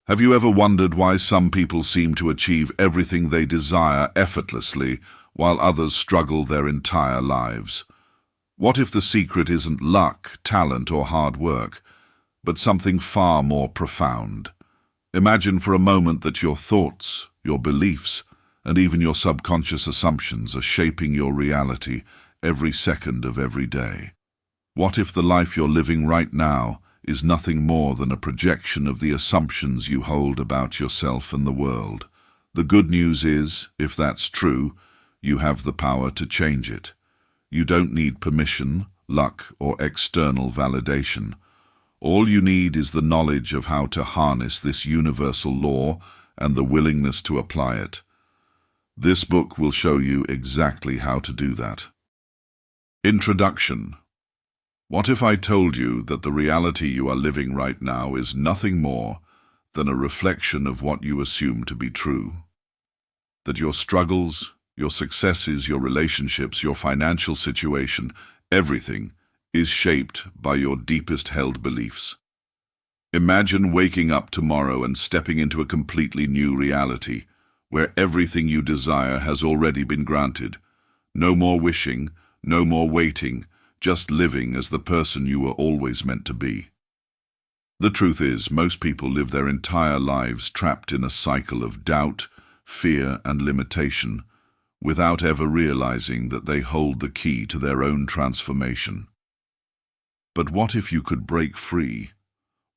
Have you ever wondered why some people seem to achieve everything they desire effortlessly, while others struggle their entire lives? What if the secret isn't luck, talent, or hard work, but something far more profound? Imagine for a moment that your thoughts, your beliefs, and even your subconscious assumptions are shaping your reality every second of every day. What if the life you're living right now is nothing more than a projection of the assumptions you hold about yourself and the world? The good news is, if that's true, you have the power to change it. You don't need permission, luck, or external validation. All you need is the knowledge of how to harness this universal law and the willingness to apply it. This book will show you exactly how to do that. Introduction. What if I told you that the reality you are living right now is nothing more than a reflection of what you assume to be true? That your struggles, your successes, your relationships, your financial situation, everything is shaped by your deepest held beliefs. Imagine waking up tomorrow and stepping into a completely new reality, where everything you desire has already been granted. No more wishing, no more waiting, just living as the person you were always meant to be. The truth is, most people live their entire lives trapped in a cycle of doubt, fear, and limitation, without ever realizing that they hold the key to their own transformation. But what if you could break free?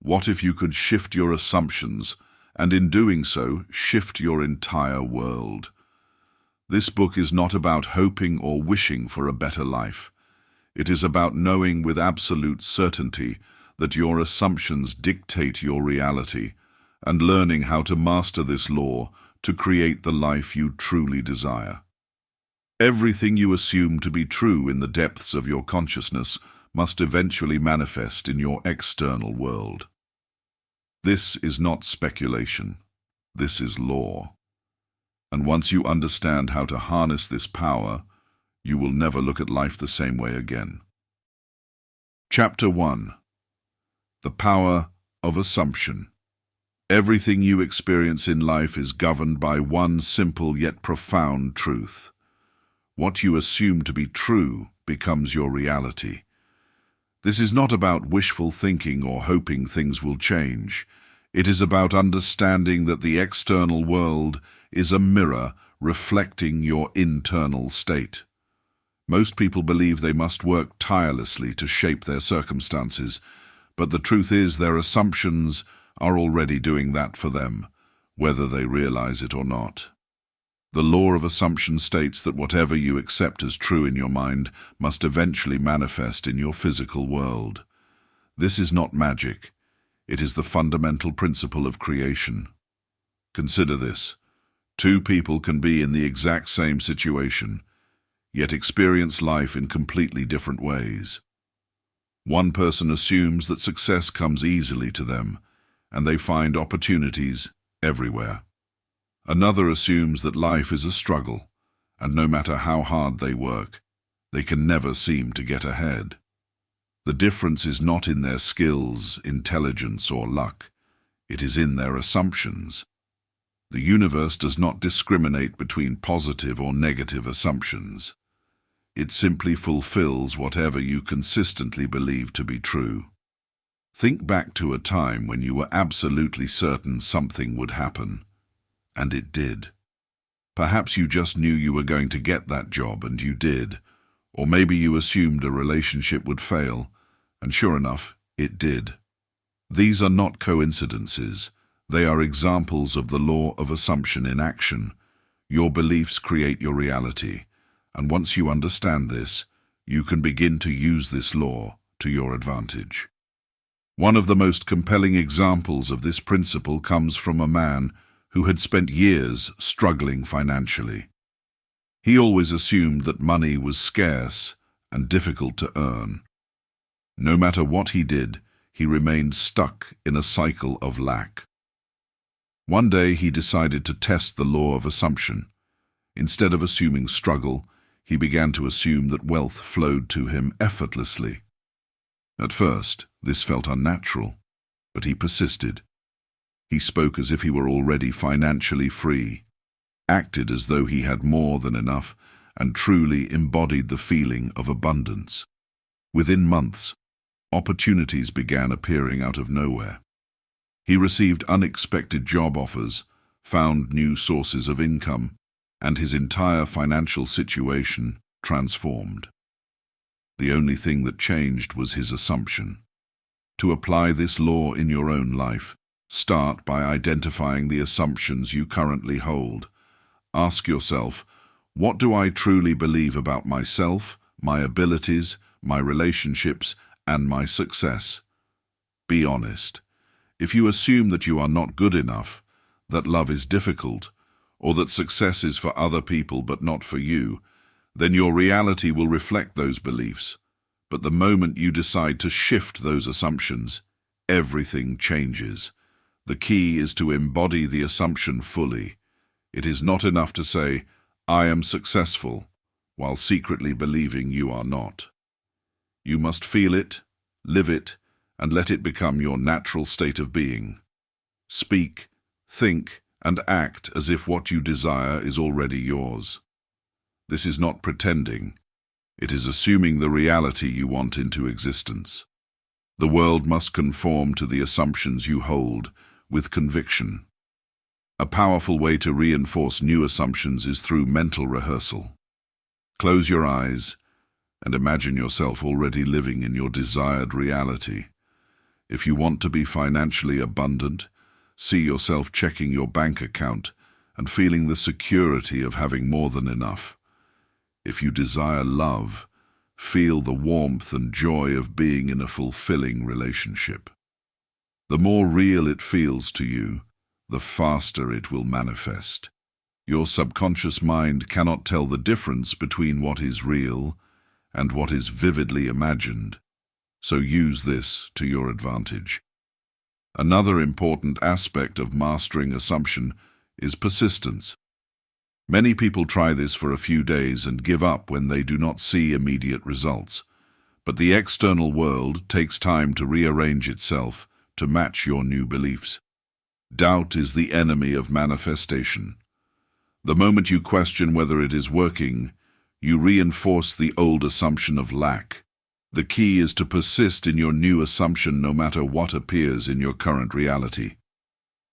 What if you could shift your assumptions, and in doing so, shift your entire world? This book is not about hoping or wishing for a better life. It is about knowing with absolute certainty that your assumptions dictate your reality, and learning how to master this law to create the life you truly desire. Everything you assume to be true in the depths of your consciousness must eventually manifest in your external world. This is not speculation. This is law. And once you understand how to harness this power, you will never look at life the same way again. Chapter 1. The Power of Assumption. Everything you experience in life is governed by one simple yet profound truth. What you assume to be true becomes your reality. This is not about wishful thinking or hoping things will change. It is about understanding that the external world is a mirror reflecting your internal state. Most people believe they must work tirelessly to shape their circumstances, but the truth is their assumptions are already doing that for them, whether they realize it or not. The law of assumption states that whatever you accept as true in your mind must eventually manifest in your physical world. This is not magic. It is the fundamental principle of creation. Consider this. Two people can be in the exact same situation, yet experience life in completely different ways. One person assumes that success comes easily to them, and they find opportunities everywhere. Another assumes that life is a struggle, and no matter how hard they work, they can never seem to get ahead. The difference is not in their skills, intelligence, or luck. It is in their assumptions. The universe does not discriminate between positive or negative assumptions. It simply fulfills whatever you consistently believe to be true. Think back to a time when you were absolutely certain something would happen, and it did. Perhaps you just knew you were going to get that job and you did, or maybe you assumed a relationship would fail, and sure enough, it did. These are not coincidences. They are examples of the law of assumption in action. Your beliefs create your reality, and once you understand this, you can begin to use this law to your advantage. One of the most compelling examples of this principle comes from a man who had spent years struggling financially. He always assumed that money was scarce and difficult to earn. No matter what he did, he remained stuck in a cycle of lack. One day he decided to test the law of assumption. Instead of assuming struggle, he began to assume that wealth flowed to him effortlessly. At first, this felt unnatural, but he persisted. He spoke as if he were already financially free, acted as though he had more than enough, and truly embodied the feeling of abundance. Within months, opportunities began appearing out of nowhere. He received unexpected job offers, found new sources of income, and his entire financial situation transformed. The only thing that changed was his assumption. To apply this law in your own life, start by identifying the assumptions you currently hold. Ask yourself, what do I truly believe about myself, my abilities, my relationships, and my success? Be honest. If you assume that you are not good enough, that love is difficult, or that success is for other people but not for you, then your reality will reflect those beliefs. But the moment you decide to shift those assumptions, everything changes. The key is to embody the assumption fully. It is not enough to say, "I am successful," while secretly believing you are not. You must feel it, live it, and let it become your natural state of being. Speak, think, and act as if what you desire is already yours. This is not pretending. It is assuming the reality you want into existence. The world must conform to the assumptions you hold with conviction. A powerful way to reinforce new assumptions is through mental rehearsal. Close your eyes and imagine yourself already living in your desired reality. If you want to be financially abundant, see yourself checking your bank account and feeling the security of having more than enough. If you desire love, feel the warmth and joy of being in a fulfilling relationship. The more real it feels to you, the faster it will manifest. Your subconscious mind cannot tell the difference between what is real and what is vividly imagined, so use this to your advantage. Another important aspect of mastering assumption is persistence. Many people try this for a few days and give up when they do not see immediate results. But the external world takes time to rearrange itself to match your new beliefs. Doubt is the enemy of manifestation. The moment you question whether it is working, you reinforce the old assumption of lack. The key is to persist in your new assumption no matter what appears in your current reality.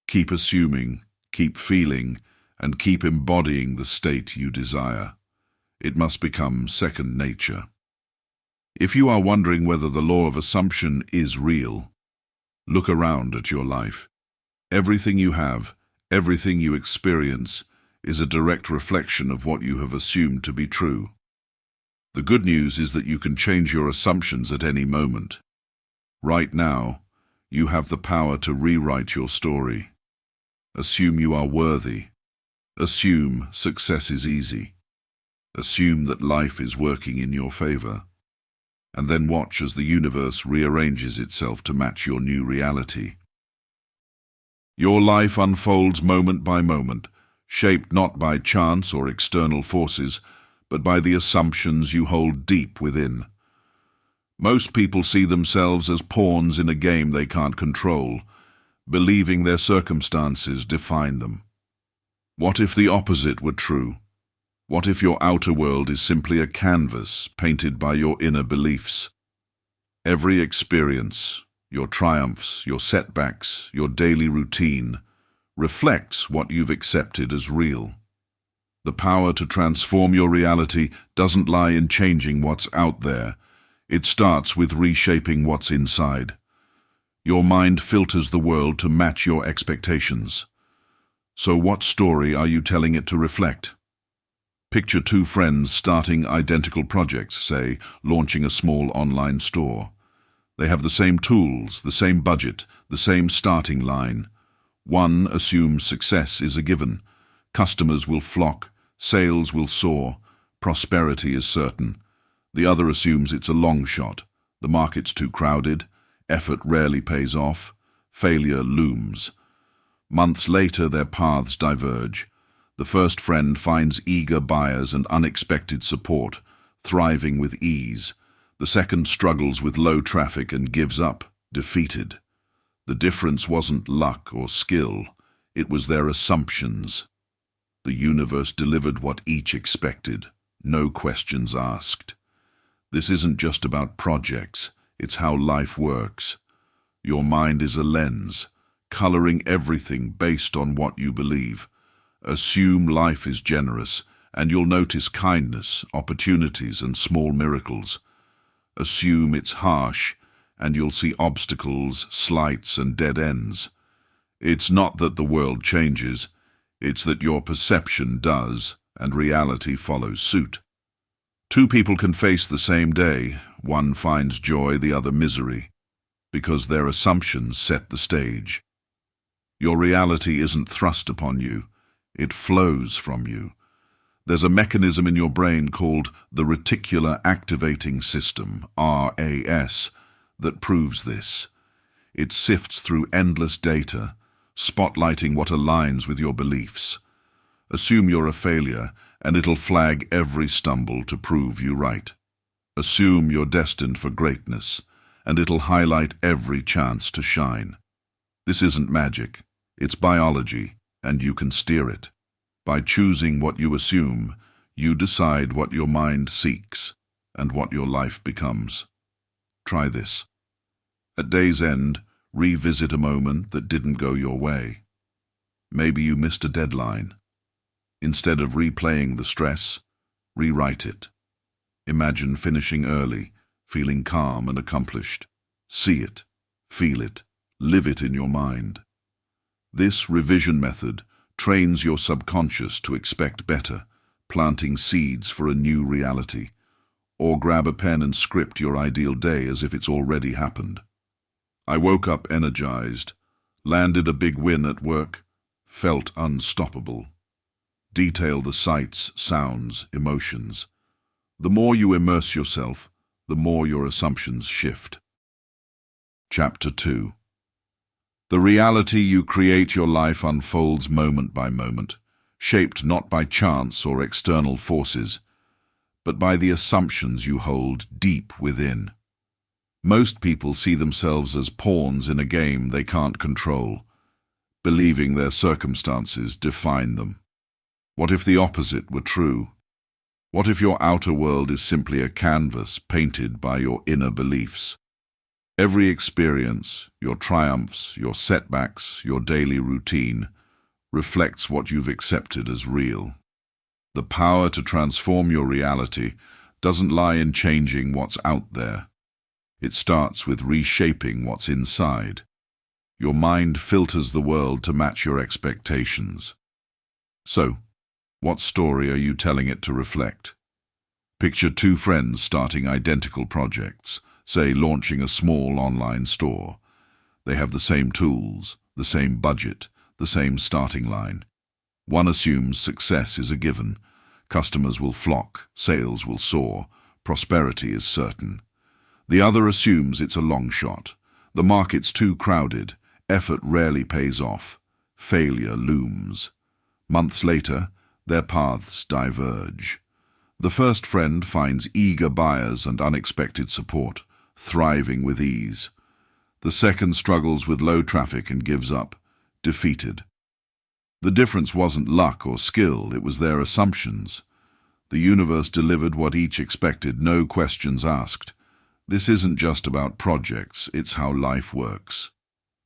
Keep assuming, keep feeling, and keep embodying the state you desire. It must become second nature. If you are wondering whether the law of assumption is real, look around at your life. Everything you have, everything you experience, is a direct reflection of what you have assumed to be true. The good news is that you can change your assumptions at any moment. Right now, you have the power to rewrite your story. Assume you are worthy. Assume success is easy. Assume that life is working in your favor. And then watch as the universe rearranges itself to match your new reality. Your life unfolds moment by moment, shaped not by chance or external forces, but by the assumptions you hold deep within. Most people see themselves as pawns in a game they can't control, believing their circumstances define them. What if the opposite were true? What if your outer world is simply a canvas painted by your inner beliefs? Every experience, your triumphs, your setbacks, your daily routine, reflects what you've accepted as real. The power to transform your reality doesn't lie in changing what's out there. It starts with reshaping what's inside. Your mind filters the world to match your expectations. So what story are you telling it to reflect? Picture two friends starting identical projects, say, launching a small online store. They have the same tools, the same budget, the same starting line. One assumes success is a given. Customers will flock, sales will soar, prosperity is certain. The other assumes it's a long shot. The market's too crowded, effort rarely pays off, failure looms. Months later, their paths diverge. The first friend finds eager buyers and unexpected support, thriving with ease. The second struggles with low traffic and gives up, defeated. The difference wasn't luck or skill, it was their assumptions. The universe delivered what each expected, no questions asked. This isn't just about projects, it's how life works. Your mind is a lens, coloring everything based on what you believe. Assume life is generous, and you'll notice kindness, opportunities, and small miracles. Assume it's harsh, and you'll see obstacles, slights, and dead ends. It's not that the world changes, it's that your perception does, and reality follows suit. Two people can face the same day. One finds joy, the other misery, because their assumptions set the stage. Your reality isn't thrust upon you, it flows from you. There's a mechanism in your brain called the reticular activating system, RAS, that proves this. It sifts through endless data, spotlighting what aligns with your beliefs. Assume you're a failure, and it'll flag every stumble to prove you right. Assume you're destined for greatness, and it'll highlight every chance to shine. This isn't magic, it's biology, and you can steer it. By choosing what you assume, you decide what your mind seeks and what your life becomes. Try this. At day's end, revisit a moment that didn't go your way. Maybe you missed a deadline. Instead of replaying the stress, rewrite it. Imagine finishing early, feeling calm and accomplished. See it, feel it, live it in your mind. This revision method trains your subconscious to expect better, planting seeds for a new reality. Or grab a pen and script your ideal day as if it's already happened. I woke up energized, landed a big win at work, felt unstoppable. Detail the sights, sounds, emotions. The more you immerse yourself, the more your assumptions shift. Chapter 2. The reality you create your life unfolds moment by moment, shaped not by chance or external forces, but by the assumptions you hold deep within. Most people see themselves as pawns in a game they can't control, believing their circumstances define them. What if the opposite were true? What if your outer world is simply a canvas painted by your inner beliefs? Every experience, your triumphs, your setbacks, your daily routine, reflects what you've accepted as real. The power to transform your reality doesn't lie in changing what's out there. It starts with reshaping what's inside. Your mind filters the world to match your expectations. So, what story are you telling it to reflect? Picture two friends starting identical projects, say launching a small online store. They have the same tools, the same budget, the same starting line. One assumes success is a given. Customers will flock, sales will soar, prosperity is certain. The other assumes it's a long shot. The market's too crowded, effort rarely pays off, failure looms. Months later, their paths diverge. The first friend finds eager buyers and unexpected support, thriving with ease. The second struggles with low traffic and gives up, defeated. The difference wasn't luck or skill, it was their assumptions. The universe delivered what each expected, no questions asked. This isn't just about projects, it's how life works.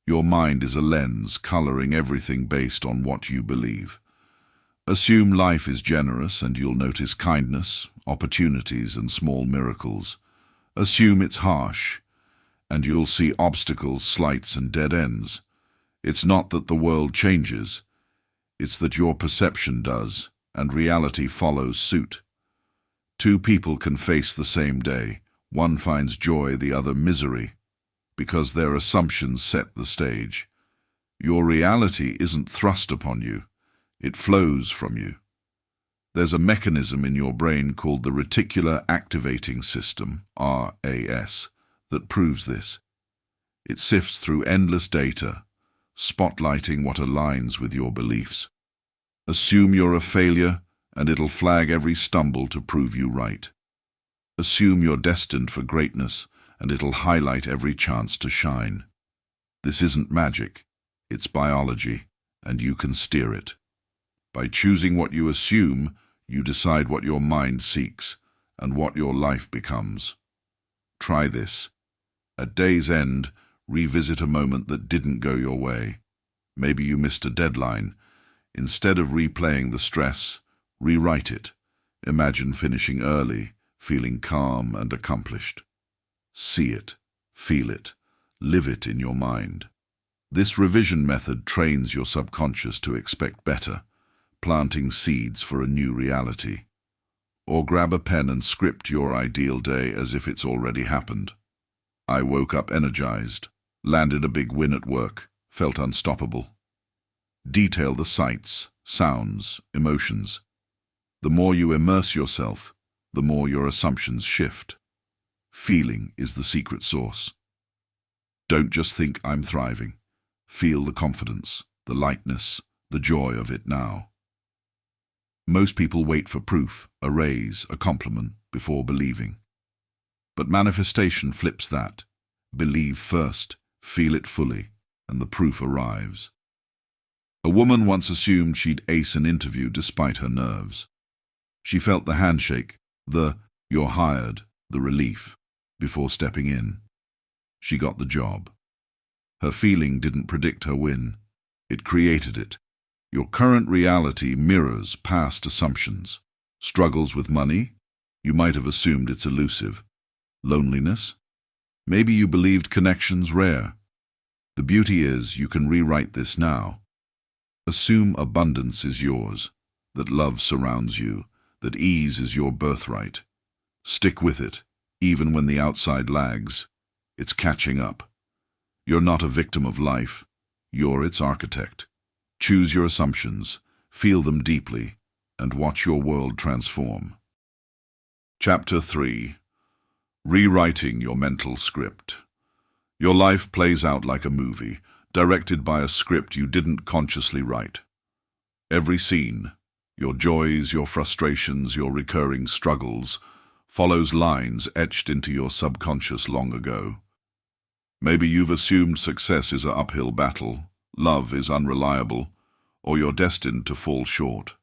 Your mind is a lens, coloring everything based on what you believe. Assume life is generous and you'll notice kindness, opportunities, and small miracles. Assume it's harsh, and you'll see obstacles, slights, and dead ends. It's not that the world changes, it's that your perception does, and reality follows suit. Two people can face the same day. One finds joy, the other misery, because their assumptions set the stage. Your reality isn't thrust upon you, it flows from you. There's a mechanism in your brain called the reticular activating system, RAS, that proves this. It sifts through endless data, spotlighting what aligns with your beliefs. Assume you're a failure, and it'll flag every stumble to prove you right. Assume you're destined for greatness, and it'll highlight every chance to shine. This isn't magic, it's biology, and you can steer it. By choosing what you assume, you decide what your mind seeks and what your life becomes. Try this. At day's end, revisit a moment that didn't go your way. Maybe you missed a deadline. Instead of replaying the stress, rewrite it. Imagine finishing early, feeling calm and accomplished. See it, feel it, live it in your mind. This revision method trains your subconscious to expect better, planting seeds for a new reality. Or grab a pen and script your ideal day as if it's already happened. I woke up energized, landed a big win at work, felt unstoppable. Detail the sights, sounds, emotions. The more you immerse yourself, the more your assumptions shift. Feeling is the secret sauce. Don't just think I'm thriving. Feel the confidence, the lightness, the joy of it now. Most people wait for proof, a raise, a compliment, before believing. But manifestation flips that. Believe first, feel it fully, and the proof arrives. A woman once assumed she'd ace an interview despite her nerves. She felt the handshake, the "you're hired," the relief, before stepping in. She got the job. Her feeling didn't predict her win. It created it. Your current reality mirrors past assumptions. Struggles with money? You might have assumed it's elusive. Loneliness? Maybe you believed connections rare. The beauty is you can rewrite this now. Assume abundance is yours, that love surrounds you, that ease is your birthright. Stick with it, even when the outside lags. It's catching up. You're not a victim of life. You're its architect. Choose your assumptions, feel them deeply, and watch your world transform. Chapter 3. Rewriting your mental script. Your life plays out like a movie, directed by a script you didn't consciously write. Every scene, your joys, your frustrations, your recurring struggles, follows lines etched into your subconscious long ago. Maybe you've assumed success is an uphill battle, love is unreliable, or you're destined to fall short.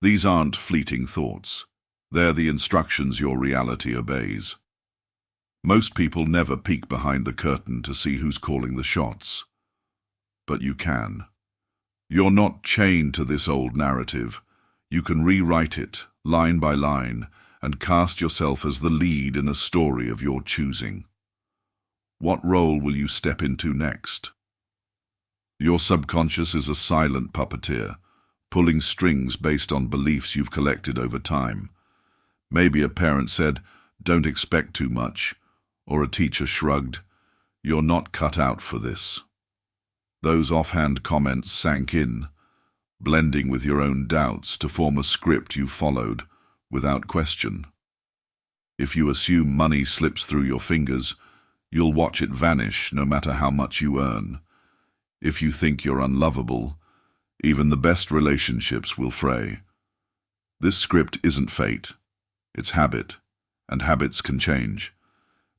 These aren't fleeting thoughts. They're the instructions your reality obeys. Most people never peek behind the curtain to see who's calling the shots. But you can. You're not chained to this old narrative. You can rewrite it, line by line, and cast yourself as the lead in a story of your choosing. What role will you step into next? Your subconscious is a silent puppeteer, pulling strings based on beliefs you've collected over time. Maybe a parent said, "Don't expect too much," or a teacher shrugged, "You're not cut out for this." Those offhand comments sank in, blending with your own doubts to form a script you followed without question. If you assume money slips through your fingers, you'll watch it vanish no matter how much you earn. If you think you're unlovable, even the best relationships will fray. This script isn't fate, it's habit, and habits can change.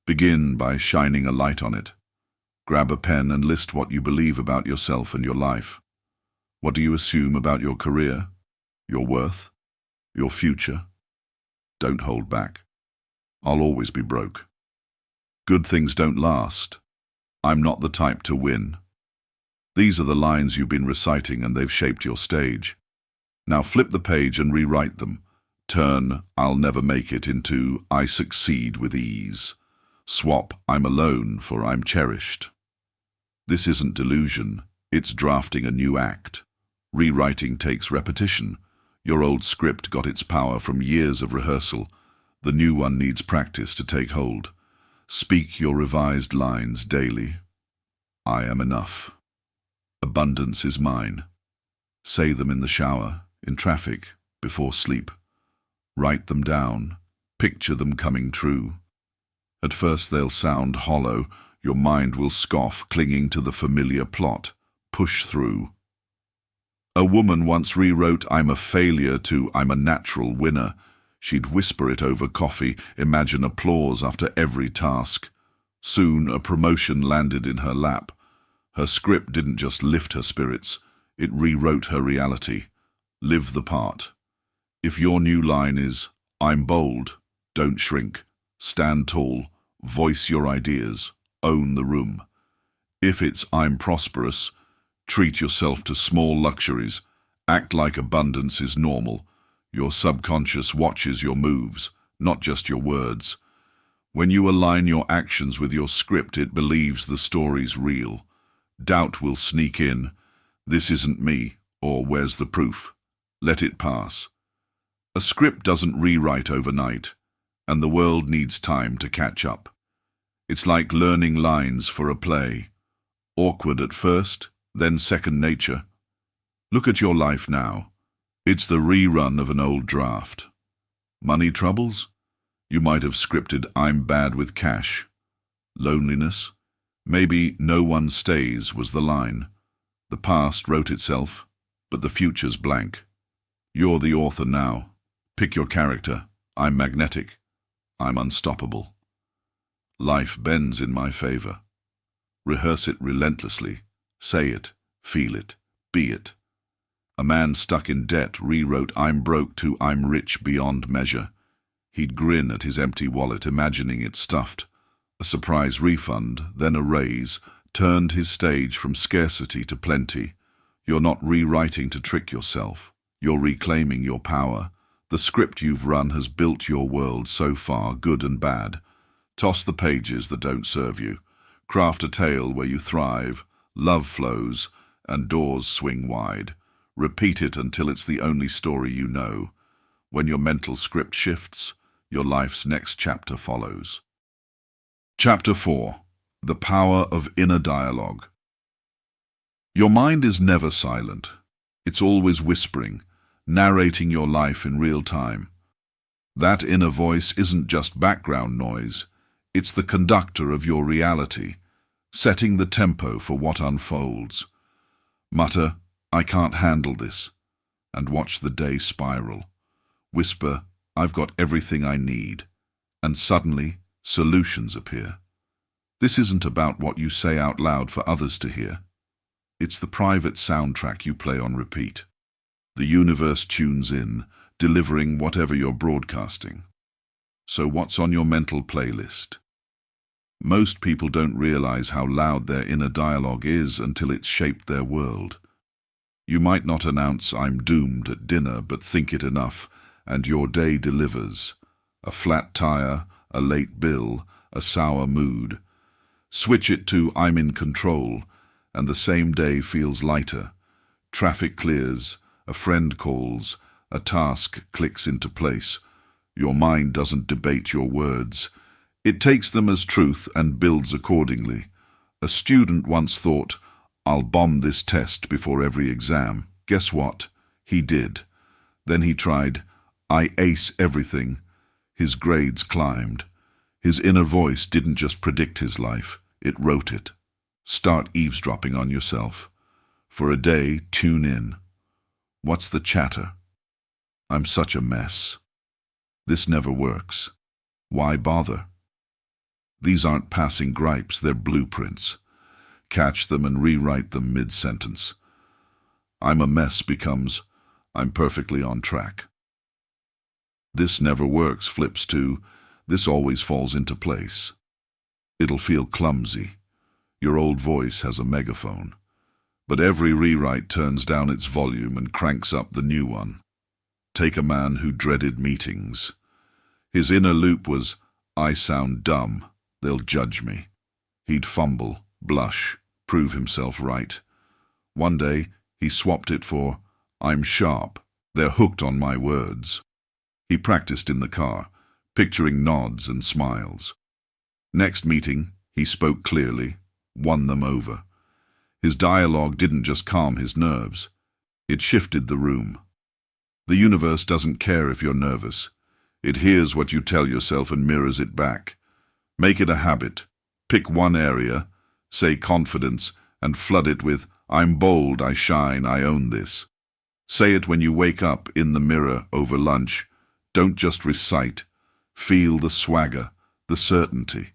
Begin by shining a light on it. Grab a pen and list what you believe about yourself and your life. What do you assume about your career, your worth, your future? Don't hold back. I'll always be broke. Good things don't last. I'm not the type to win. These are the lines you've been reciting and they've shaped your stage. Now flip the page and rewrite them. Turn "I'll never make it" into "I succeed with ease." Swap "I'm alone" for "I'm cherished." This isn't delusion, it's drafting a new act. Rewriting takes repetition. Your old script got its power from years of rehearsal. The new one needs practice to take hold. Speak your revised lines daily. I am enough. Abundance is mine. Say them in the shower, in traffic, before sleep. Write them down. Picture them coming true. At first they'll sound hollow. Your mind will scoff, clinging to the familiar plot. Push through. A woman once rewrote "I'm a failure" to "I'm a natural winner." She'd whisper it over coffee, imagine applause after every task. Soon a promotion landed in her lap. Her script didn't just lift her spirits, it rewrote her reality. Live the part. If your new line is, I'm bold, don't shrink, stand tall, voice your ideas, own the room. If it's, I'm prosperous, treat yourself to small luxuries, act like abundance is normal. Your subconscious watches your moves, not just your words. When you align your actions with your script, it believes the story's real. Doubt will sneak in. This isn't me, or where's the proof? Let it pass. A script doesn't rewrite overnight, and the world needs time to catch up. It's like learning lines for a play. Awkward at first, then second nature. Look at your life now. It's the rerun of an old draft. Money troubles? You might have scripted, I'm bad with cash. Loneliness? Maybe no one stays was the line. The past wrote itself, but the future's blank. You're the author now. Pick your character. I'm magnetic. I'm unstoppable. Life bends in my favor. Rehearse it relentlessly. Say it, feel it, be it. A man stuck in debt rewrote I'm broke to I'm rich beyond measure. He'd grin at his empty wallet, imagining it stuffed. A surprise refund, then a raise, turned his stage from scarcity to plenty. You're not rewriting to trick yourself. You're reclaiming your power. The script you've run has built your world so far, good and bad. Toss the pages that don't serve you. Craft a tale where you thrive, love flows, and doors swing wide. Repeat it until it's the only story you know. When your mental script shifts, your life's next chapter follows. Chapter 4. The Power of Inner Dialogue. Your mind is never silent. It's always whispering, narrating your life in real time. That inner voice isn't just background noise. It's the conductor of your reality, setting the tempo for what unfolds. Mutter, I can't handle this, and watch the day spiral. Whisper, I've got everything I need, and suddenly solutions appear. This isn't about what you say out loud for others to hear. It's the private soundtrack you play on repeat. The universe tunes in, delivering whatever you're broadcasting. So what's on your mental playlist? Most people don't realize how loud their inner dialogue is until it's shaped their world. You might not announce I'm doomed at dinner, but think it enough, and your day delivers. A flat tire, a late bill, a sour mood. Switch it to I'm in control, and the same day feels lighter. Traffic clears, a friend calls, a task clicks into place. Your mind doesn't debate your words. It takes them as truth and builds accordingly. A student once thought, I'll bomb this test before every exam. Guess what? He did. Then he tried, I ace everything. His grades climbed. His inner voice didn't just predict his life, it wrote it. Start eavesdropping on yourself. For a day, tune in. What's the chatter? I'm such a mess. This never works. Why bother? These aren't passing gripes, they're blueprints. Catch them and rewrite them mid-sentence. I'm a mess becomes, I'm perfectly on track. This never works flips to, this always falls into place. It'll feel clumsy. Your old voice has a megaphone. But every rewrite turns down its volume and cranks up the new one. Take a man who dreaded meetings. His inner loop was, I sound dumb, they'll judge me. He'd fumble, blush, prove himself right. One day, he swapped it for, I'm sharp, they're hooked on my words. He practiced in the car, picturing nods and smiles. Next meeting, he spoke clearly, won them over. His dialogue didn't just calm his nerves, it shifted the room. The universe doesn't care if you're nervous. It hears what you tell yourself and mirrors it back. Make it a habit. Pick one area, say confidence, and flood it with, I'm bold, I shine, I own this. Say it when you wake up, in the mirror, over lunch. Don't just recite. Feel the swagger, the certainty.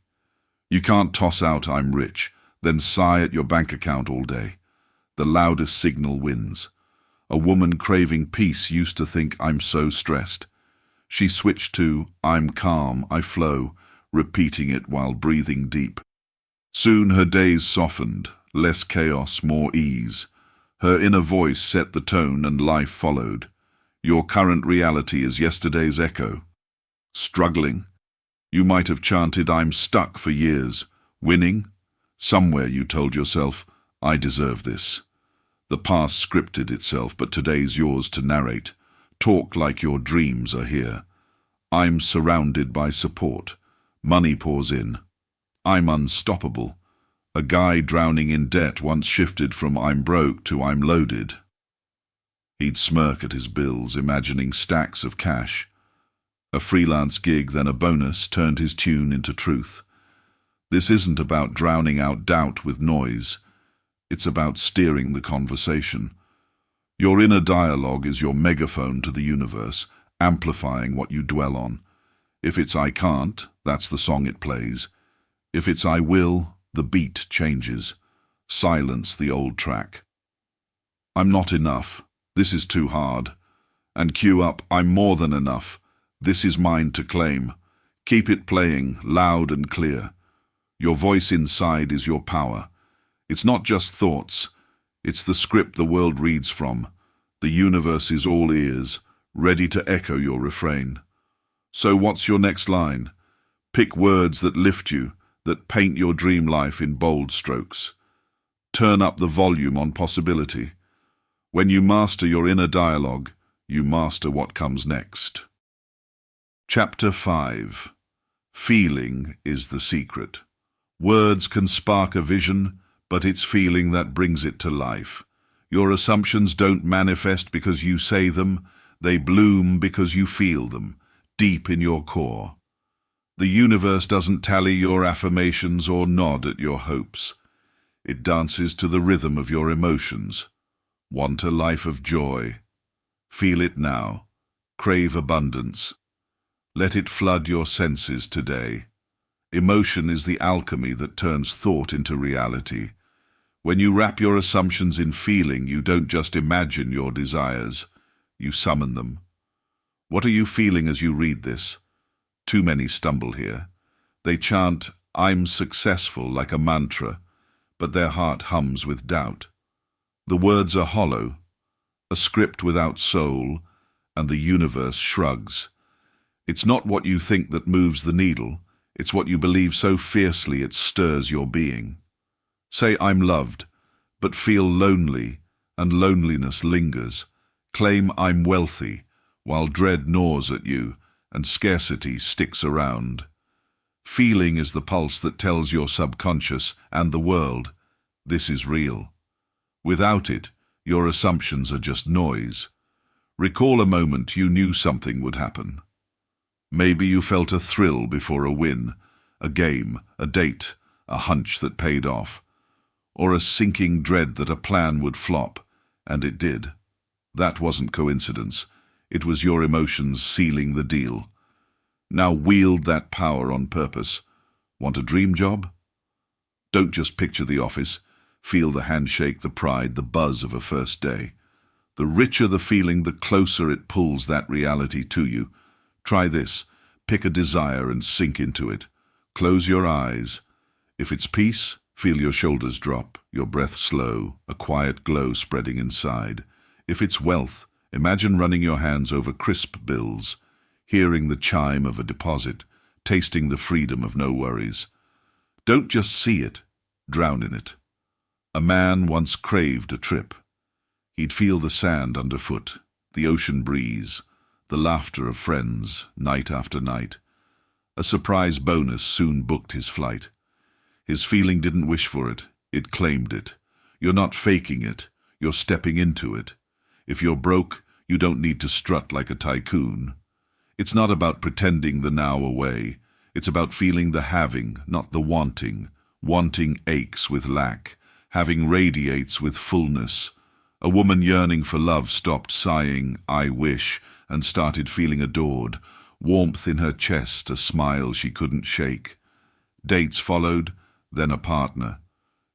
You can't toss out I'm rich. then sigh at your bank account all day. The loudest signal wins. A woman craving peace used to think, I'm so stressed. She switched to, I'm calm, I flow, repeating it while breathing deep. Soon her days softened, less chaos, more ease. Her inner voice set the tone and life followed. Your current reality is yesterday's echo. Struggling. You might have chanted, I'm stuck for years. Winning. Somewhere you told yourself, I deserve this. The past scripted itself, but today's yours to narrate. Talk like your dreams are here. I'm surrounded by support. Money pours in. I'm unstoppable. A guy drowning in debt once shifted from I'm broke to I'm loaded. He'd smirk at his bills, imagining stacks of cash. A freelance gig, then a bonus, turned his tune into truth. This isn't about drowning out doubt with noise. It's about steering the conversation. Your inner dialogue is your megaphone to the universe, amplifying what you dwell on. If it's I can't, that's the song it plays. If it's I will, the beat changes. Silence the old track. I'm not enough. This is too hard. And cue up, I'm more than enough. This is mine to claim. Keep it playing, loud and clear. Your voice inside is your power. It's not just thoughts. It's the script the world reads from. The universe is all ears, ready to echo your refrain. So what's your next line? Pick words that lift you, that paint your dream life in bold strokes. Turn up the volume on possibility. When you master your inner dialogue, you master what comes next. Chapter 5. Feeling is the secret. Words can spark a vision, but it's feeling that brings it to life. Your assumptions don't manifest because you say them, they bloom because you feel them, deep in your core. The universe doesn't tally your affirmations or nod at your hopes. It dances to the rhythm of your emotions. Want a life of joy. Feel it now. Crave abundance. Let it flood your senses today. Emotion is the alchemy that turns thought into reality. When you wrap your assumptions in feeling, you don't just imagine your desires, you summon them. What are you feeling as you read this? Too many stumble here. They chant, I'm successful, like a mantra, but their heart hums with doubt. The words are hollow, a script without soul, and the universe shrugs. It's not what you think that moves the needle, it's what you believe so fiercely it stirs your being. Say, I'm loved, but feel lonely, and loneliness lingers. Claim I'm wealthy, while dread gnaws at you, and scarcity sticks around. Feeling is the pulse that tells your subconscious and the world, this is real. Without it, your assumptions are just noise. Recall a moment you knew something would happen. Maybe you felt a thrill before a win, a game, a date, a hunch that paid off, or a sinking dread that a plan would flop, and it did. That wasn't coincidence. It was your emotions sealing the deal. Now wield that power on purpose. Want a dream job? Don't just picture the office. Feel the handshake, the pride, the buzz of a first day. The richer the feeling, the closer it pulls that reality to you. Try this. Pick a desire and sink into it. Close your eyes. If it's peace, feel your shoulders drop, your breath slow, a quiet glow spreading inside. If it's wealth, imagine running your hands over crisp bills, hearing the chime of a deposit, tasting the freedom of no worries. Don't just see it, drown in it. A man once craved a trip. He'd feel the sand underfoot, the ocean breeze, the laughter of friends, night after night. A surprise bonus soon booked his flight. His feeling didn't wish for it, it claimed it. You're not faking it, you're stepping into it. If you're broke, you don't need to strut like a tycoon. It's not about pretending the now away. It's about feeling the having, not the wanting. Wanting aches with lack. Having radiates with fullness. A woman yearning for love stopped sighing, I wish, and started feeling adored. Warmth in her chest, a smile she couldn't shake. Dates followed, then a partner.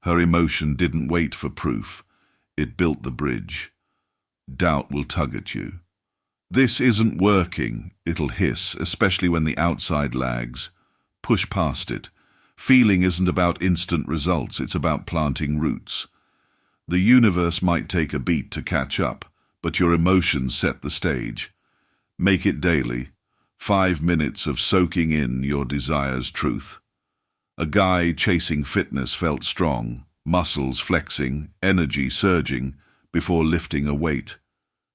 Her emotion didn't wait for proof. It built the bridge. Doubt will tug at you. This isn't working, it'll hiss, especially when the outside lags. Push past it. Feeling isn't about instant results, it's about planting roots. The universe might take a beat to catch up, but your emotions set the stage. Make it daily. 5 minutes of soaking in your desire's truth. A guy chasing fitness felt strong, muscles flexing, energy surging, before lifting a weight.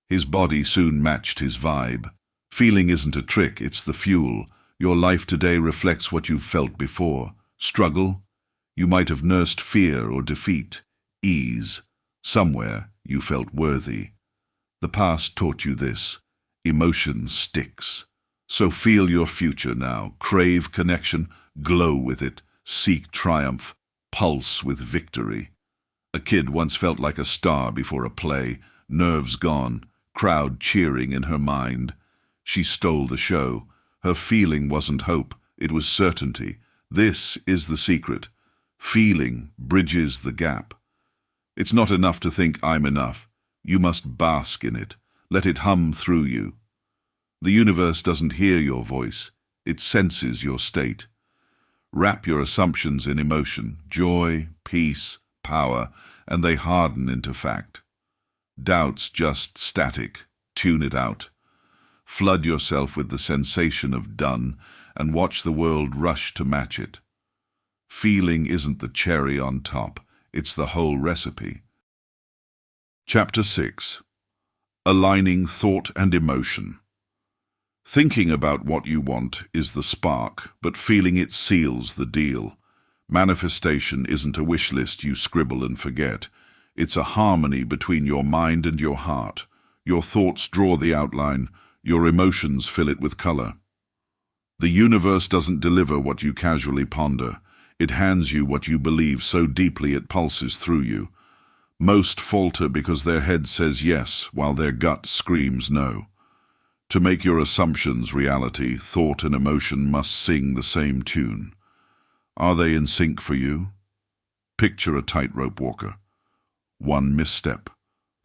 His body soon matched his vibe. Feeling isn't a trick, it's the fuel. Your life today reflects what you've felt before. Struggle? You might have nursed fear or defeat. Ease? Somewhere you felt worthy. The past taught you this. Emotion sticks. So feel your future now. Crave connection, glow with it, seek triumph, pulse with victory. A kid once felt like a star before a play, nerves gone, crowd cheering in her mind. She stole the show. Her feeling wasn't hope, it was certainty. This is the secret. Feeling bridges the gap. It's not enough to think I'm enough. You must bask in it. Let it hum through you. The universe doesn't hear your voice. It senses your state. Wrap your assumptions in emotion, joy, peace, power, and they harden into fact. Doubt's just static. Tune it out. Flood yourself with the sensation of done and watch the world rush to match it. Feeling isn't the cherry on top, it's the whole recipe. Chapter 6. Aligning Thought and Emotion. Thinking about what you want is the spark, but feeling it seals the deal. Manifestation isn't a wish list you scribble and forget. It's a harmony between your mind and your heart. Your thoughts draw the outline, your emotions fill it with color. The universe doesn't deliver what you casually ponder. It hands you what you believe so deeply it pulses through you. Most falter because their head says yes, while their gut screams no. To make your assumptions reality, thought and emotion must sing the same tune. Are they in sync for you? Picture a tightrope walker. One misstep,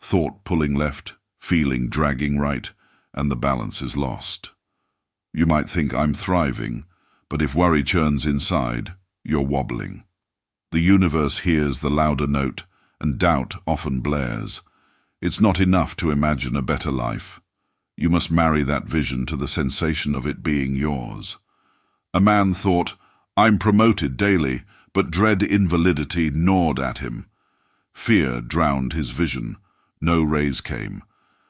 thought pulling left, feeling dragging right, and the balance is lost. You might think I'm thriving, but if worry churns inside, you're wobbling. The universe hears the louder note, and doubt often blares. It's not enough to imagine a better life. You must marry that vision to the sensation of it being yours. A man thought, I'm promoted daily, but dread invalidity gnawed at him. Fear drowned his vision. No raise came.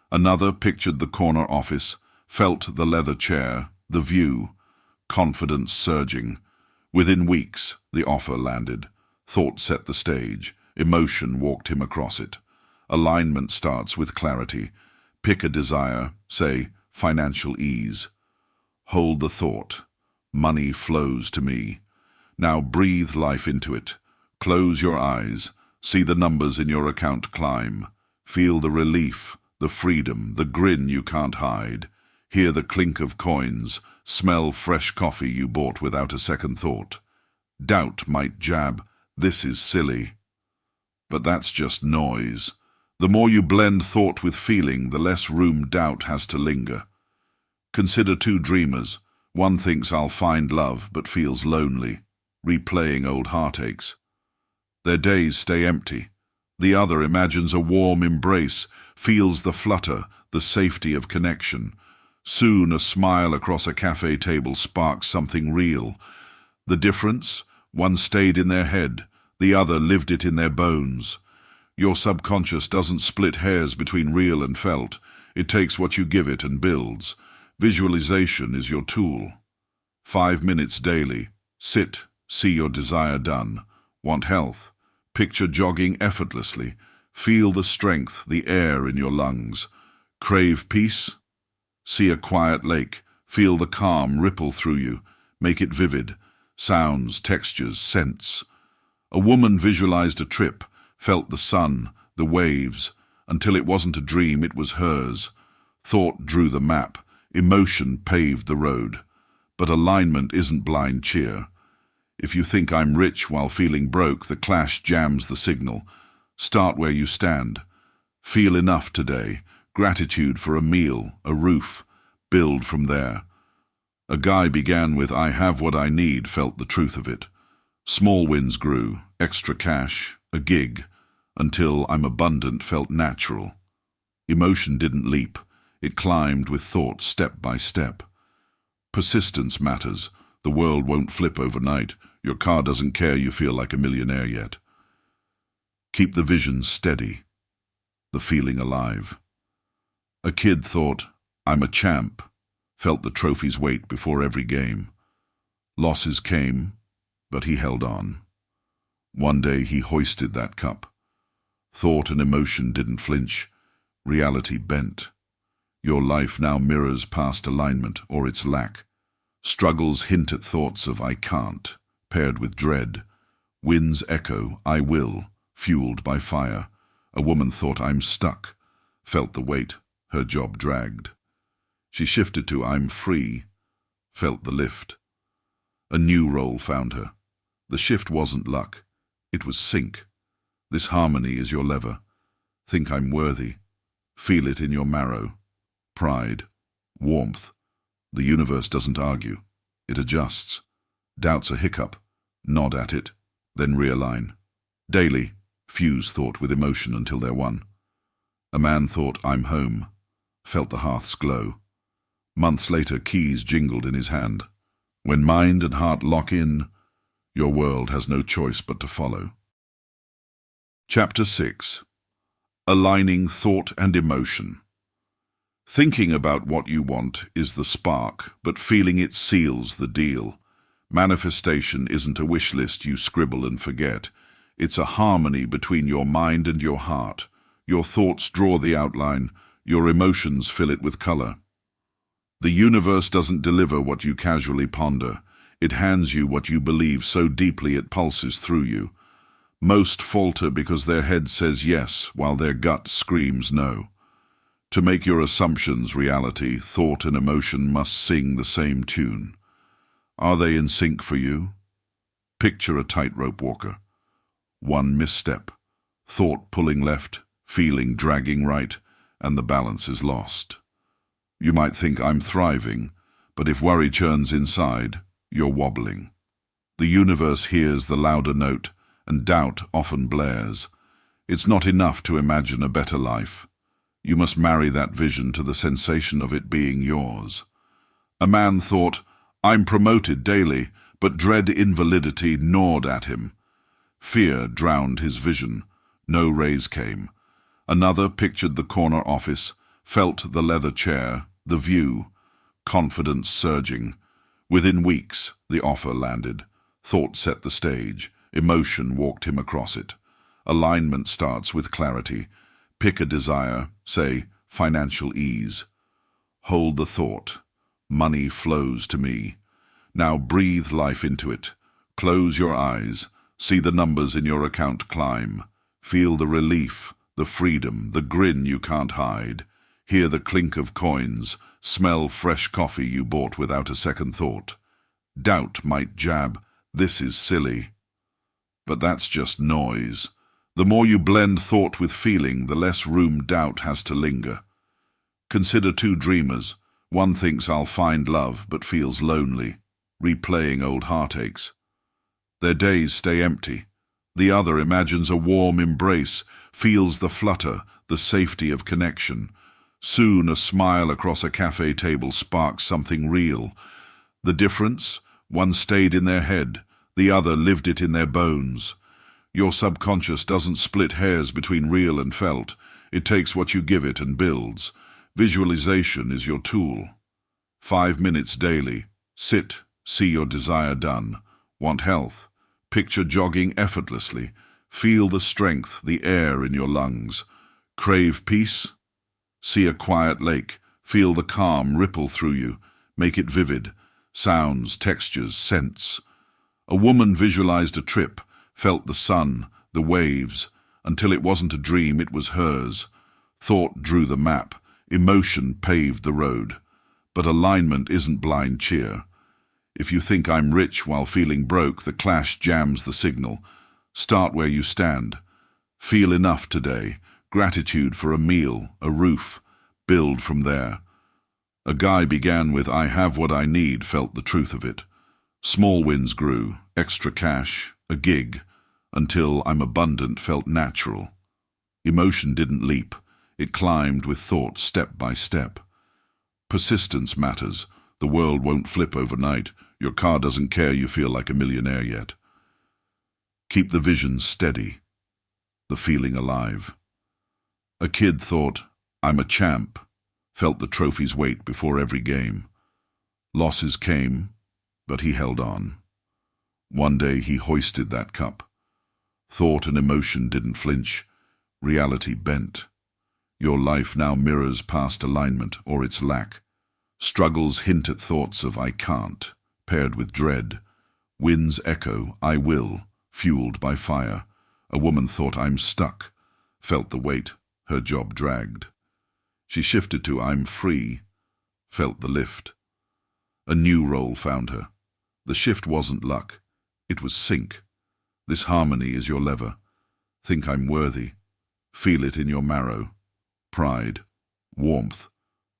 Another pictured the corner office, felt the leather chair, the view, confidence surging. Within weeks, the offer landed. Thought set the stage. Emotion walked him across it. Alignment starts with clarity. Pick a desire, say, financial ease. Hold the thought. Money flows to me. Now breathe life into it. Close your eyes. See the numbers in your account climb. Feel the relief, the freedom, the grin you can't hide. Hear the clink of coins. Smell fresh coffee you bought without a second thought. Doubt might jab, this is silly. But that's just noise. The more you blend thought with feeling, the less room doubt has to linger. Consider two dreamers. One thinks I'll find love, but feels lonely, replaying old heartaches. Their days stay empty. The other imagines a warm embrace, feels the flutter, the safety of connection. Soon a smile across a cafe table sparks something real. The difference? One stayed in their head, the other lived it in their bones. Your subconscious doesn't split hairs between real and felt. It takes what you give it and builds. Visualization is your tool. 5 minutes daily. Sit, see your desire done. Want health? Picture jogging effortlessly. Feel the strength, the air in your lungs. Crave peace? See a quiet lake. Feel the calm ripple through you. Make it vivid. Sounds, textures, scents. A woman visualized a trip, felt the sun, the waves. Until it wasn't a dream, it was hers. Thought drew the map. Emotion paved the road. But alignment isn't blind cheer. If you think I'm rich while feeling broke, the clash jams the signal. Start where you stand. Feel enough today. Gratitude for a meal, a roof. Build from there. A guy began with "I have what I need," felt the truth of it. Small wins grew, extra cash, a gig, until "I'm abundant" felt natural. Emotion didn't leap. It climbed with thought, step by step. Persistence matters. The world won't flip overnight. Your car doesn't care you feel like a millionaire yet. Keep the vision steady, the feeling alive. A kid thought, "I'm a champ," felt the trophy's weight before every game. Losses came, but he held on. One day he hoisted that cup. Thought and emotion didn't flinch. Reality bent. Your life now mirrors past alignment or its lack. Struggles hint at thoughts of "I can't," paired with dread. Winds echo "I will," fueled by fire. A woman thought "I'm stuck," felt the weight, her job dragged. She shifted to "I'm free," felt the lift. A new role found her. The shift wasn't luck, it was sync. This harmony is your lever. Think "I'm worthy." Feel it in your marrow. Pride, warmth. The universe doesn't argue, it adjusts. Doubt's a hiccup. Nod at it, then realign. Daily, fuse thought with emotion until they're one. A man thought "I'm home," felt the hearth's glow. Months later, keys jingled in his hand. When mind and heart lock in, your world has no choice but to follow. Chapter 6. Aligning Thought and Emotion. Thinking about what you want is the spark, but feeling it seals the deal. Manifestation isn't a wish list you scribble and forget. It's a harmony between your mind and your heart. Your thoughts draw the outline, your emotions fill it with color. The universe doesn't deliver what you casually ponder. It hands you what you believe so deeply it pulses through you. Most falter because their head says yes, while their gut screams no. To make your assumptions reality, thought and emotion must sing the same tune. Are they in sync for you? Picture a tightrope walker. One misstep, thought pulling left, feeling dragging right, and the balance is lost. You might think "I'm thriving," but if worry churns inside, you're wobbling. The universe hears the louder note, and doubt often blares. It's not enough to imagine a better life. You must marry that vision to the sensation of it being yours. A man thought, "I'm promoted daily," but dread invalidity gnawed at him. Fear drowned his vision. No raise came. Another pictured the corner office, felt the leather chair, the view, confidence surging. Within weeks, the offer landed. Thought set the stage. Emotion walked him across it. Alignment starts with clarity. Pick a desire, say, financial ease. Hold the thought. Money flows to me. Now breathe life into it. Close your eyes. See the numbers in your account climb. Feel the relief, the freedom, the grin you can't hide. Hear the clink of coins. Smell fresh coffee you bought without a second thought. Doubt might jab, "This is silly." But that's just noise. The more you blend thought with feeling, the less room doubt has to linger. Consider two dreamers. One thinks "I'll find love," but feels lonely, replaying old heartaches. Their days stay empty. The other imagines a warm embrace, feels the flutter, the safety of connection. Soon a smile across a cafe table sparks something real. The difference? One stayed in their head, the other lived it in their bones. Your subconscious doesn't split hairs between real and felt. It takes what you give it and builds. Visualization is your tool. 5 minutes daily. Sit, see your desire done. Want health? Picture jogging effortlessly. Feel the strength, the air in your lungs. Crave peace? See a quiet lake. Feel the calm ripple through you. Make it vivid. Sounds, textures, scents. A woman visualized a trip, felt the sun, the waves. Until it wasn't a dream, it was hers. Thought drew the map. Emotion paved the road. But alignment isn't blind cheer. If you think I'm rich while feeling broke, the clash jams the signal. Start where you stand. Feel enough today. Gratitude for a meal, a roof. Build from there. A guy began with "I have what I need," felt the truth of it. Small wins grew, extra cash, a gig, until "I'm abundant" felt natural. Emotion didn't leap. It climbed with thought, step by step. Persistence matters. The world won't flip overnight. Your car doesn't care you feel like a millionaire yet. Keep the vision steady, the feeling alive. A kid thought, "I'm a champ," felt the trophy's weight before every game. Losses came, but he held on. One day he hoisted that cup. Thought and emotion didn't flinch. Reality bent. Your life now mirrors past alignment or its lack. Struggles hint at thoughts of "I can't," paired with dread. Winds echo "I will," fueled by fire. A woman thought "I'm stuck," felt the weight, her job dragged. She shifted to "I'm free," felt the lift. A new role found her. The shift wasn't luck, it was sync. This harmony is your lever. Think "I'm worthy." Feel it in your marrow. Pride, warmth.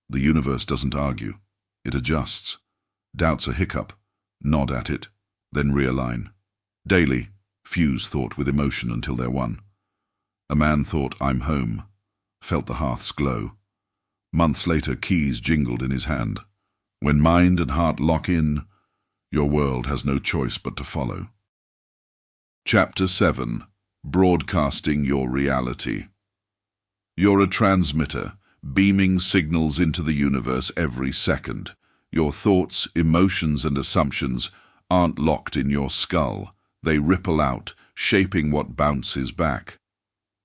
The universe doesn't argue, it adjusts. Doubt's a hiccup. Nod at it, then realign. Daily, fuse thought with emotion until they're one. A man thought "I'm home," felt the hearth's glow. Months later, keys jingled in his hand. When mind and heart lock in, your world has no choice but to follow. Chapter 7. Broadcasting your reality. You're a transmitter, beaming signals into the universe every second. Your thoughts, emotions, and assumptions aren't locked in your skull. They ripple out, shaping what bounces back.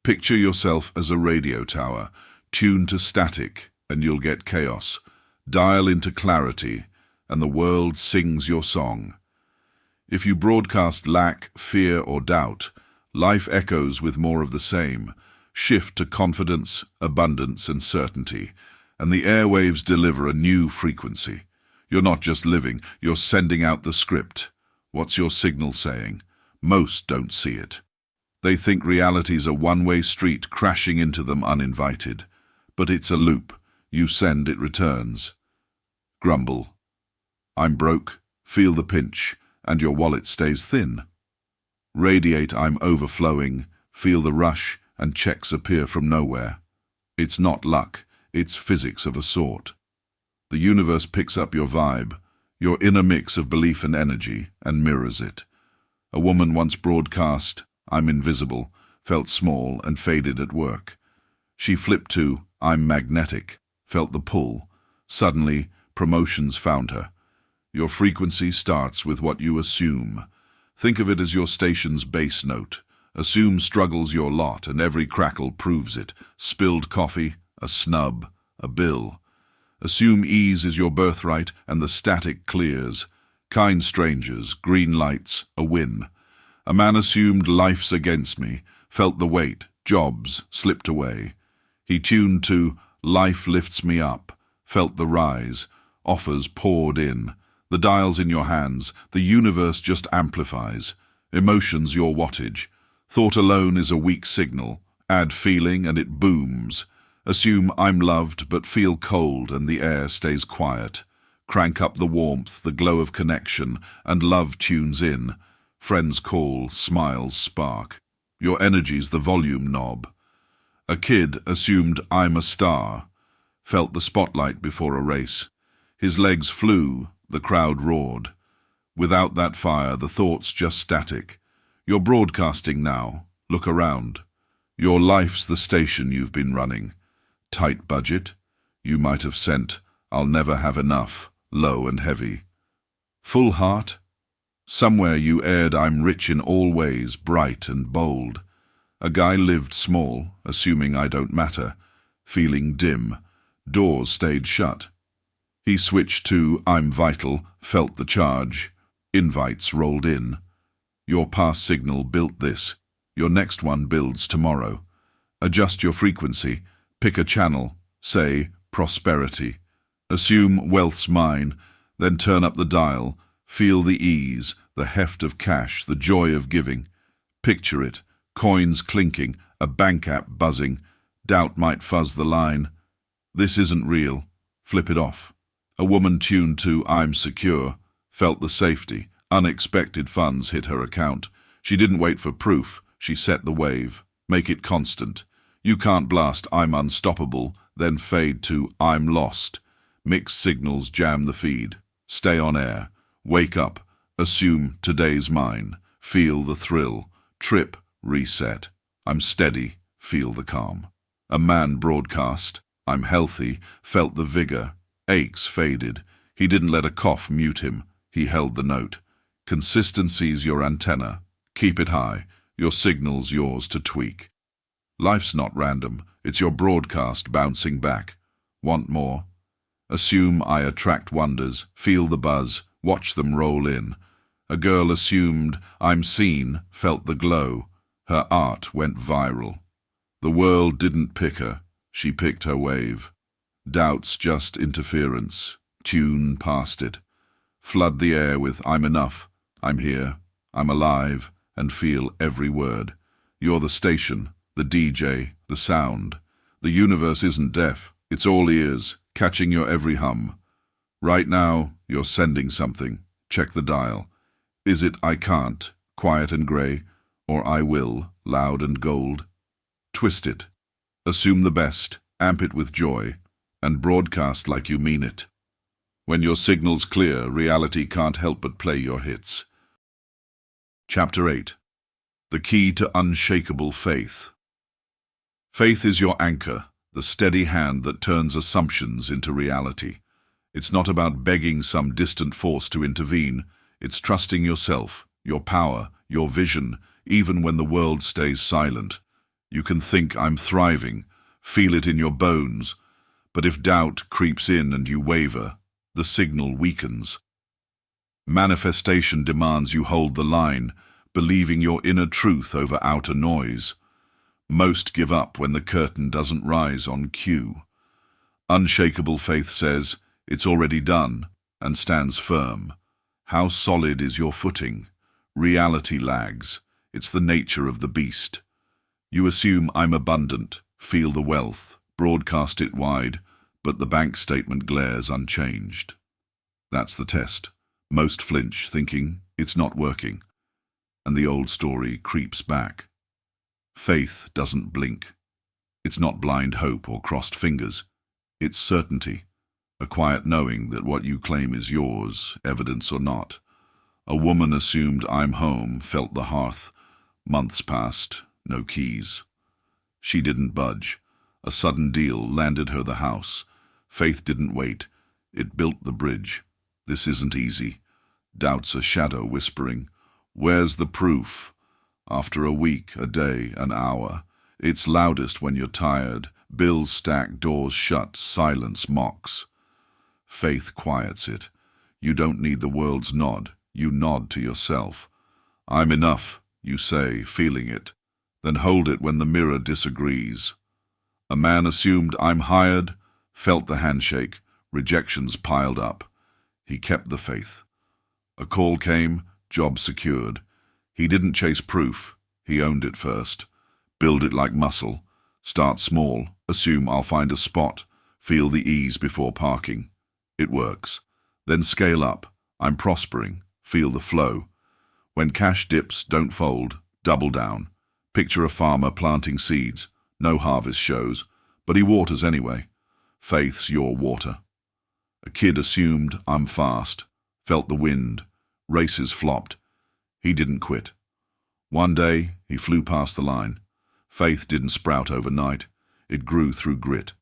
Picture yourself as a radio tower. Tune to static, and you'll get chaos. Dial into clarity, and the world sings your song. If you broadcast lack, fear, or doubt, life echoes with more of the same. Shift to confidence, abundance, and certainty, and the airwaves deliver a new frequency. You're not just living, you're sending out the script. What's your signal saying? Most don't see it. They think reality's a one-way street, crashing into them uninvited. But it's a loop. You send, it returns. Grumble. "I'm broke," feel the pinch, and your wallet stays thin. Radiate, "I'm overflowing," feel the rush, and checks appear from nowhere. It's not luck, it's physics of a sort. The universe picks up your vibe, your inner mix of belief and energy, and mirrors it. A woman once broadcast, "I'm invisible," felt small and faded at work. She flipped to, "I'm magnetic," felt the pull. Suddenly, promotions found her. Your frequency starts with what you assume. Think of it as your station's bass note. Assume struggle's your lot, and every crackle proves it. Spilled coffee, a snub, a bill. Assume ease is your birthright, and the static clears. Kind strangers, green lights, a win. A man assumed "life's against me," felt the weight, jobs slipped away. He tuned to "life lifts me up," felt the rise, offers poured in. The dial's in your hands, the universe just amplifies. Emotions your wattage. Thought alone is a weak signal. Add feeling and it booms. Assume "I'm loved," but feel cold and the air stays quiet. Crank up the warmth, the glow of connection, and love tunes in. Friends call, smiles spark. Your energy's the volume knob. A kid assumed "I'm a star," felt the spotlight before a race. His legs flew, the crowd roared. Without that fire, the thought's just static. You're broadcasting now. Look around. Your life's the station you've been running. Tight budget. You might have sent "I'll never have enough," low and heavy. Full heart. Somewhere you aired "I'm rich in all ways," bright and bold. A guy lived small, assuming "I don't matter," feeling dim. Doors stayed shut. He switched to "I'm vital," felt the charge. Invites rolled in. Your past signal built this. Your next one builds tomorrow. Adjust your frequency. Pick a channel. Say prosperity. Assume wealth's mine. Then turn up the dial. Feel the ease, the heft of cash, the joy of giving. Picture it, coins clinking, a bank app buzzing. Doubt might fuzz the line. This isn't real. Flip it off. A woman tuned to I'm secure felt the safety. Unexpected funds hit her account. She didn't wait for proof. She set the wave. Make it constant. You can't blast I'm unstoppable, then fade to I'm lost. Mixed signals jam the feed. Stay on air. Wake up. Assume today's mine. Feel the thrill. Trip. Reset. I'm steady. Feel the calm. A man broadcast. I'm healthy. Felt the vigor. Aches faded. He didn't let a cough mute him. He held the note. Consistency's your antenna. Keep it high. Your signal's yours to tweak. Life's not random. It's your broadcast bouncing back. Want more? Assume I attract wonders. Feel the buzz. Watch them roll in. A girl assumed I'm seen, felt the glow. Her art went viral. The world didn't pick her. She picked her wave. Doubt's just interference. Tune past it. Flood the air with I'm enough. I'm here. I'm alive. And feel every word. You're the station, the DJ, the sound. The universe isn't deaf. It's all ears, catching your every hum. Right now, you're sending something. Check the dial. Is it I can't, quiet and grey, or I will, loud and gold? Twist it. Assume the best, amp it with joy, and broadcast like you mean it. When your signal's clear, reality can't help but play your hits. Chapter 8. The Key to Unshakable Faith. Faith is your anchor, the steady hand that turns assumptions into reality. It's not about begging some distant force to intervene. It's trusting yourself, your power, your vision, even when the world stays silent. You can think I'm thriving, feel it in your bones, but if doubt creeps in and you waver, the signal weakens. Manifestation demands you hold the line, believing your inner truth over outer noise. Most give up when the curtain doesn't rise on cue. Unshakable faith says, it's already done, and stands firm. How solid is your footing? Reality lags. It's the nature of the beast. You assume I'm abundant, feel the wealth, broadcast it wide, but the bank statement glares unchanged. That's the test. Most flinch, thinking it's not working, and the old story creeps back. Faith doesn't blink. It's not blind hope or crossed fingers. It's certainty, a quiet knowing that what you claim is yours, evidence or not. A woman assumed I'm home, felt the hearth. Months passed, no keys. She didn't budge. A sudden deal landed her the house. Faith didn't wait. It built the bridge. This isn't easy. Doubt's a shadow whispering. Where's the proof? After a week, a day, an hour. It's loudest when you're tired. Bills stack, doors shut, silence mocks. Faith quiets it. You don't need the world's nod. You nod to yourself. I'm enough, you say, feeling it. Then hold it when the mirror disagrees. A man assumed I'm hired, felt the handshake, rejections piled up. He kept the faith. A call came, job secured. He didn't chase proof. He owned it first. Build it like muscle. Start small. Assume I'll find a spot. Feel the ease before parking. It works. Then scale up. I'm prospering. Feel the flow. When cash dips, don't fold. Double down. Picture a farmer planting seeds. No harvest shows, but he waters anyway. Faith's your water. A kid assumed I'm fast. Felt the wind. Races flopped. He didn't quit. One day, he flew past the line. Faith didn't sprout overnight. It grew through grit.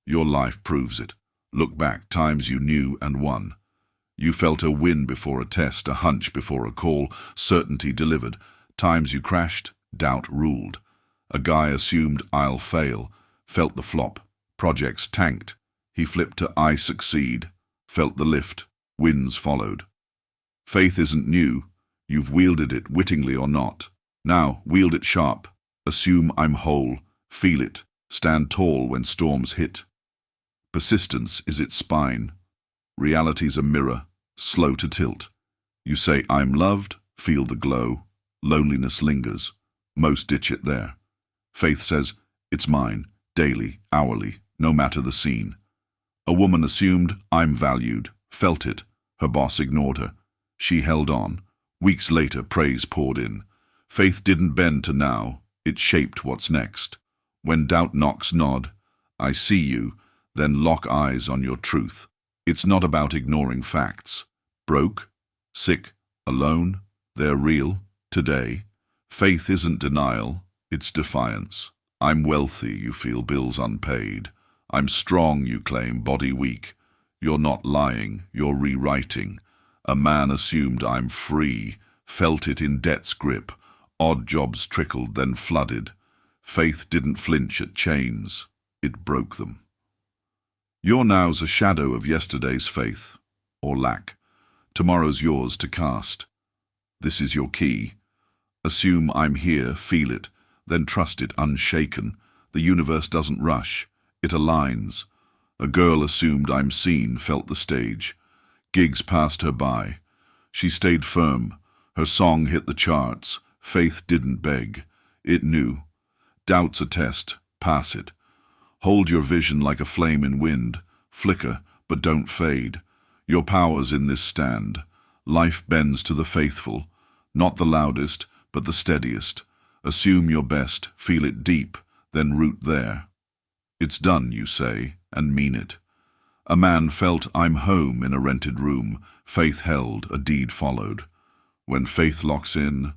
Your life proves it. Look back, times you knew and won. You felt a win before a test, a hunch before a call, certainty delivered. Times you crashed, doubt ruled. A guy assumed I'll fail, felt the flop. Projects tanked. He flipped to I succeed, felt the lift. Wins followed. Faith isn't new. You've wielded it, wittingly or not. Now, wield it sharp. Assume I'm whole. Feel it. Stand tall when storms hit. Persistence is its spine. Reality's a mirror, slow to tilt. You say, I'm loved, feel the glow. Loneliness lingers. Most ditch it there. Faith says, it's mine, daily, hourly, no matter the scene. A woman assumed, I'm valued, felt it. Her boss ignored her. She held on. Weeks later, praise poured in. Faith didn't bend to now. It shaped what's next. When doubt knocks, nod. I see you, then lock eyes on your truth. It's not about ignoring facts. Broke, sick, alone, they're real, today. Faith isn't denial, it's defiance. I'm wealthy, you feel, bills unpaid. I'm strong, you claim, body weak. You're not lying, you're rewriting. A man assumed I'm free, felt it in debt's grip. Odd jobs trickled, then flooded. Faith didn't flinch at chains, it broke them. Your now's a shadow of yesterday's faith, or lack. Tomorrow's yours to cast. This is your key. Assume I'm here, feel it, then trust it unshaken. The universe doesn't rush, it aligns. A girl assumed I'm seen, felt the stage. Gigs passed her by. She stayed firm. Her song hit the charts. Faith didn't beg. It knew. Doubt's a test. Pass it. Hold your vision like a flame in wind. Flicker, but don't fade. Your power's in this stand. Life bends to the faithful. Not the loudest, but the steadiest. Assume your best, feel it deep, then root there. It's done, you say, and mean it. A man felt I'm home in a rented room. Faith held, a deed followed. When faith locks in,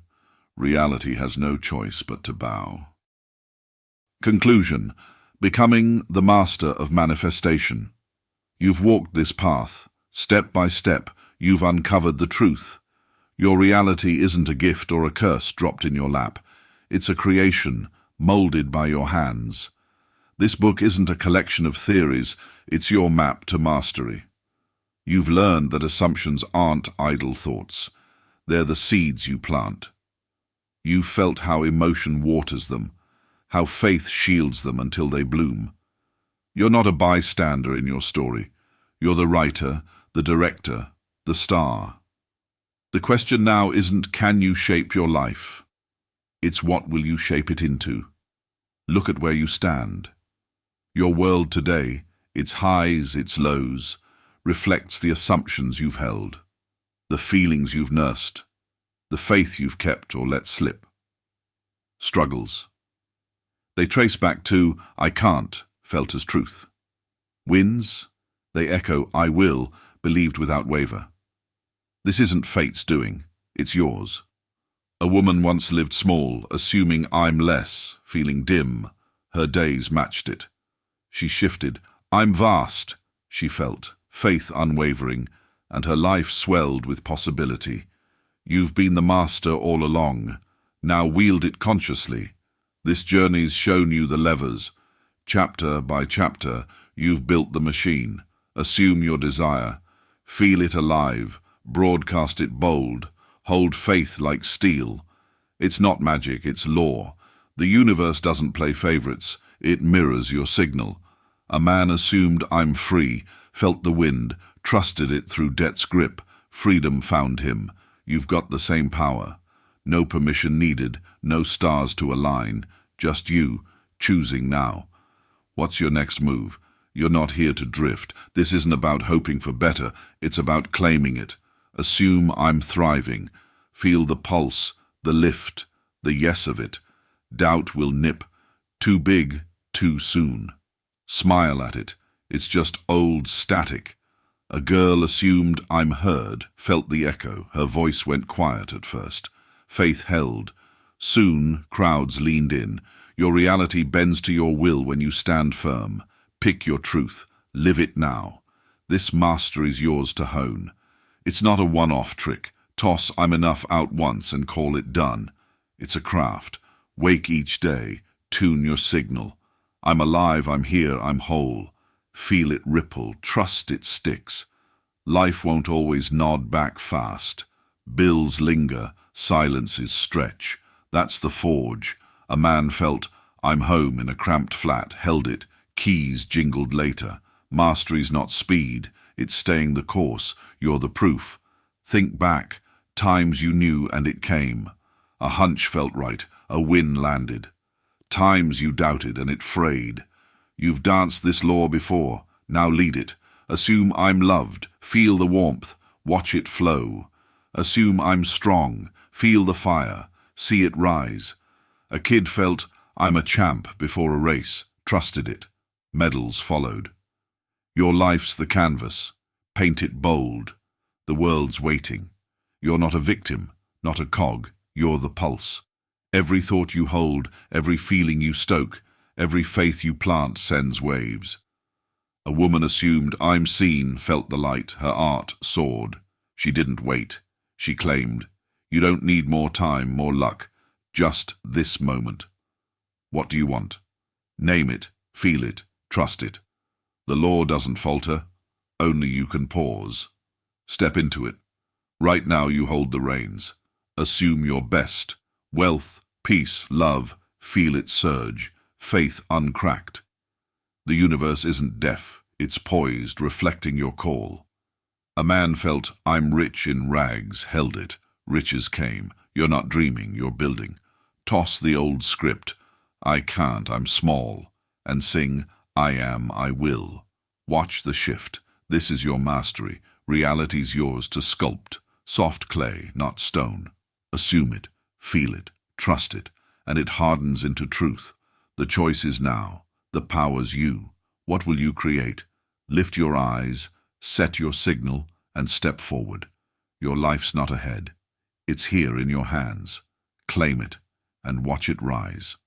reality has no choice but to bow. Conclusion. Becoming the master of manifestation. You've walked this path. Step by step, you've uncovered the truth. Your reality isn't a gift or a curse dropped in your lap. It's a creation, molded by your hands. This book isn't a collection of theories, it's your map to mastery. You've learned that assumptions aren't idle thoughts. They're the seeds you plant. You've felt how emotion waters them, how faith shields them until they bloom. You're not a bystander in your story. You're the writer, the director, the star. The question now isn't, can you shape your life? It's, what will you shape it into? Look at where you stand. Your world today, its highs, its lows, reflects the assumptions you've held, the feelings you've nursed, the faith you've kept or let slip. Struggles. They trace back to I can't, felt as truth. Wins. They echo I will, believed without waver. This isn't fate's doing, it's yours. A woman once lived small, assuming I'm less, feeling dim. Her days matched it. She shifted. I'm vast, she felt, faith unwavering, and her life swelled with possibility. You've been the master all along. Now wield it consciously. This journey's shown you the levers. Chapter by chapter, you've built the machine. Assume your desire. Feel it alive. Broadcast it bold. Hold faith like steel. It's not magic, it's law. The universe doesn't play favorites. It mirrors your signal. A man assumed I'm free, felt the wind, trusted it through debt's grip. Freedom found him. You've got the same power. No permission needed, no stars to align. Just you, choosing now. What's your next move? You're not here to drift. This isn't about hoping for better. It's about claiming it. Assume I'm thriving. Feel the pulse, the lift, the yes of it. Doubt will nip. Too big, too soon. Smile at it. It's just old static. A girl assumed I'm heard, felt the echo. Her voice went quiet at first. Faith held. Soon, crowds leaned in. Your reality bends to your will when you stand firm. Pick your truth. Live it now. This mastery's yours to hone. It's not a one-off trick. Toss I'm enough out once and call it done. It's a craft. Wake each day. Tune your signal. I'm alive, I'm here, I'm whole. Feel it ripple, trust it sticks. Life won't always nod back fast. Bills linger, silences stretch. That's the forge. A man felt, I'm home in a cramped flat, held it. Keys jingled later. Mastery's not speed, it's staying the course. You're the proof. Think back. Times you knew and it came. A hunch felt right, a win landed. Times you doubted and it frayed. You've danced this law before, now lead it. Assume I'm loved, feel the warmth, watch it flow. Assume I'm strong, feel the fire, see it rise. A kid felt, I'm a champ before a race, trusted it. Medals followed. Your life's the canvas, paint it bold. The world's waiting. You're not a victim, not a cog, you're the pulse. Every thought you hold, every feeling you stoke, every faith you plant sends waves. A woman assumed, I'm seen, felt the light, her art soared. She didn't wait. She claimed, you don't need more time, more luck, just this moment. What do you want? Name it, feel it, trust it. The law doesn't falter, only you can pause. Step into it. Right now you hold the reins. Assume your best. Wealth, peace, love, feel it surge, faith uncracked. The universe isn't deaf, it's poised, reflecting your call. A man felt, I'm rich in rags, held it. Riches came. You're not dreaming, you're building. Toss the old script, I can't, I'm small, and sing, I am, I will. Watch the shift. This is your mastery. Reality's yours to sculpt. Soft clay, not stone. Assume it, feel it, trust it, and it hardens into truth. The choice is now. The power's you. What will you create? Lift your eyes, set your signal, and step forward. Your life's not ahead. It's here in your hands. Claim it, and watch it rise.